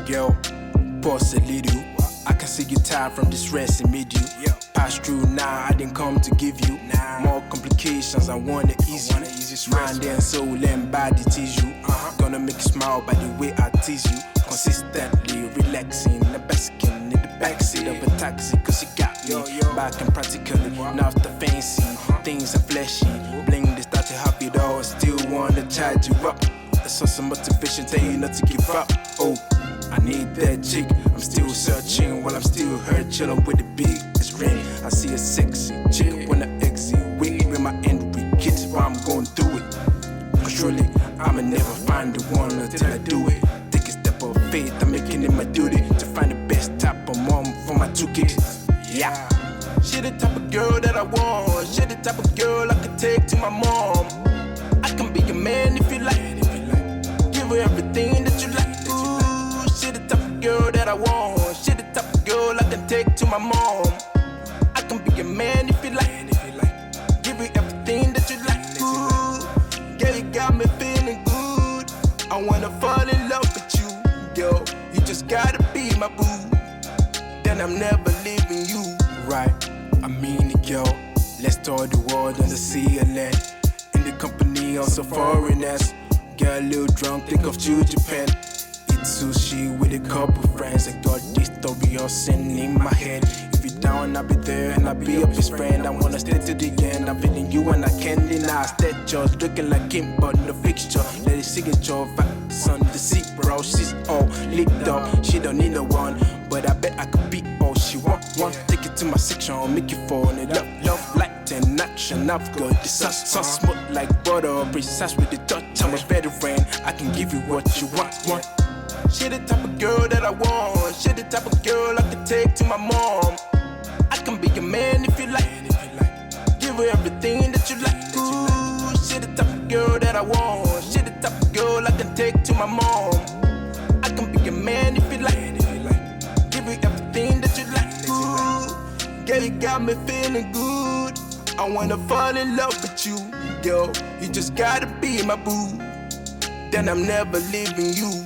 Girl, pause a little. I can see you tired from this rest in mid you. Pass through now, I didn't come to give you more complications. I wanna ease you. Mind and soul and body tease you. Gonna make you smile by the way I tease you. Consistently relaxing, the basking in the backseat of a taxi. Cause you got me back and practically not the fancy. Things are fleshy, bling they start to have it all. Still wanna charge you up. A source of motivation, tell you not to give up. Oh, I need that chick. I'm still searching while I'm still hurt, chillin' with the biggest ring. I see a sexy chick when I exit. With my end with kids while I'm going through it. Cause surely I'ma never find the one until I do it. Take a step of faith, I'm making it my duty to find the best type of mom for my 2 kids. Yeah. She the type of girl that I want. She the type of girl I could take to my mom. I can be your man if you like. Give her everything that you like. Ooh, she the type of girl that I want. She the type of girl I can take to my mom. I can be your man if you like. Give her everything that you like. Ooh, girl, you got me feeling good. I wanna fall in love with you, girl. You just gotta be my boo. Then I'm never leaving you. Right, I mean it, girl. Let's tour the world on the sea and land. In the company of some foreigners. Get a little drunk, think of to Japan. Eat sushi with a couple friends. I got this story all sitting in my head. If you're down, I'll be there and I'll be up his friend. I wanna stay to the end. I'm feeling you and I can't deny. Stat yours, looking like him, but no fixture. Let it signature, facts on the seat, bro. She's all licked up. She don't need no one, but I bet I could be all she want. Take it to my section, I'll make you fall in love, light and action. I've got the sauce smooth like butter, precise with the touch. I'm a veteran, I can give you what you want. She the type of girl that I want. She the type of girl I could take to my mom. I can be your man if you like. Give her everything that you like. Ooh, she the type of girl that I want. She the type of girl I can take to my mom. I can be your man if you like. Give her everything that you like. Ooh, girl, you got me feeling good. I wanna fall in love with you, girl. You just gotta be my boo. Then I'm never leaving you.